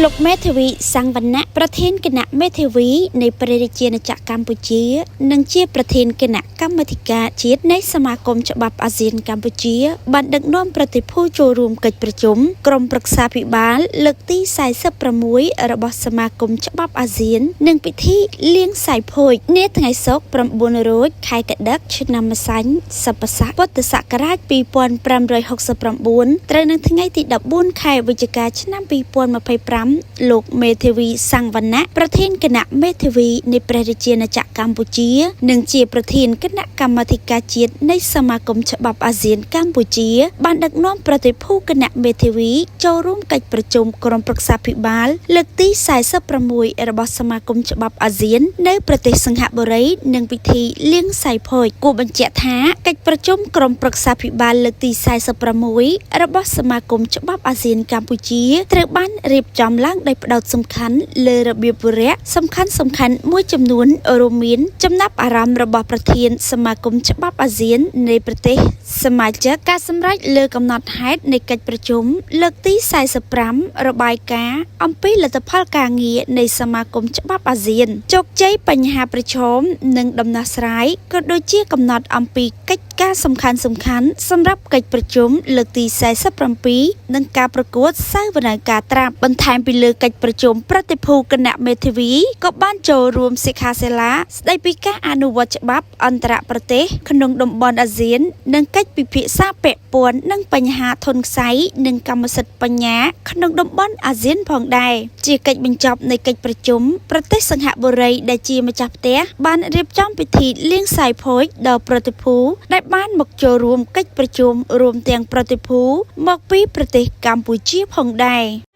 លោកមេធាវីសង្វណ្ណៈប្រធានគណៈមេធាវីនៃព្រះរាជាណាចក្រកម្ពុជានិងជាប្រធានគណៈកម្មាធិការជាតិនៃសមាគមច្បាប់អាស៊ានកម្ពុជាបានដឹកនាំប្រតិភូចូលរួមកិច្ចប្រជុំក្រុមប្រឹក្សាភិបាលលើកទី46របស់សមាគមច្បាប់អាស៊ាននិងពិធីលៀងសាយភោជនាថ្ងៃសុក្រ9រោចខែកដិកឆ្នាំម្សាញ់សប្បុរសពុទ្ធសករាជ2569ត្រូវនឹងថ្ងៃទី14ខែវិច្ឆិកាឆ្នាំ2025លោកមេធាវីសង្វណ្ណៈប្រធានគណៈមេធាវីនៃព្រះរាជាណាចក្រកម្ពុជានិងជាប្រធានគណៈកម្មាធិការជាតិនៃសមាគមច្បាប់អាស៊ានកម្ពុជាបានដឹកនាំប្រតិភូគណៈមេធាវីចូលរួមកិច្ចប្រជុំក្រុមប្រឹក្សាភិបាលលើកទី46របស់សមាគមច្បាប់អាស៊ាននៅប្រទេសសិង្ហបុរីនិងពិធីលៀងសាយភោជគួរបញ្ជាក់ថាកិច្ចប្រជុំក្រុមប្រឹក្សាភិបាលលើកទី46របស់សមាគមច្បាប់អាស៊ានកម្ពុជាត្រូវបានរៀបចំឡើងដោយផ្ដោតសំខាន់លើរបៀបវរៈសំខាន់មួយចំនួនរួមមានចំណាប់អារម្មណ៍របស់ប្រធានសមាគមច្បាប់អាស៊ាននៃប្រទេសសមាជិកការសម្រេចលើកំណត់ហេតុនៃកិច្ចប្រជុំលើកទី45របាយការណ៍អំពីលទ្ធផលការងារនៃសមាគមច្បាប់អាស៊ានជោគជ័យបញ្ហាប្រឈមនិងដំណោះស្រាយក៏ដូចជាកំណត់អំពីកិច្ចការសំខាន់សម្រាប់កិច្ចប្រជុំលើកទី47និងការប្រកួតសាវនាការត្រាប់បន្ថែមពីលើកិច្ចប្រជុំប្រតិភូគណៈមេធាវីក៏បានចូលរួមសិក្ខាសាលាស្ដីពីការអនុវត្តច្បាប់អន្តរប្រទេសក្នុងតំបន់អាស៊ាននិងកិច្ចពិភាក្សាពាក់ព័ន្ធនឹងបញ្ហាធនខ្សោយនិងកម្មសិទ្ធិបញ្ញាក្នុងតំបន់អាស៊ានផងដែរជាកិច្ចបញ្ចប់នៃកិច្ចប្រជុំប្រទេសសិង្ហបុរីដែលជាម្ចាស់ផ្ទះបានរៀបចំពិធីលៀងសាយភោជដល់ប្រតិភូដែលបានមកចូលរួមកិច្ចប្រជុំរួមទាំងប្រតិភូមកពីប្រទេសកម្ពុជាផងដែរ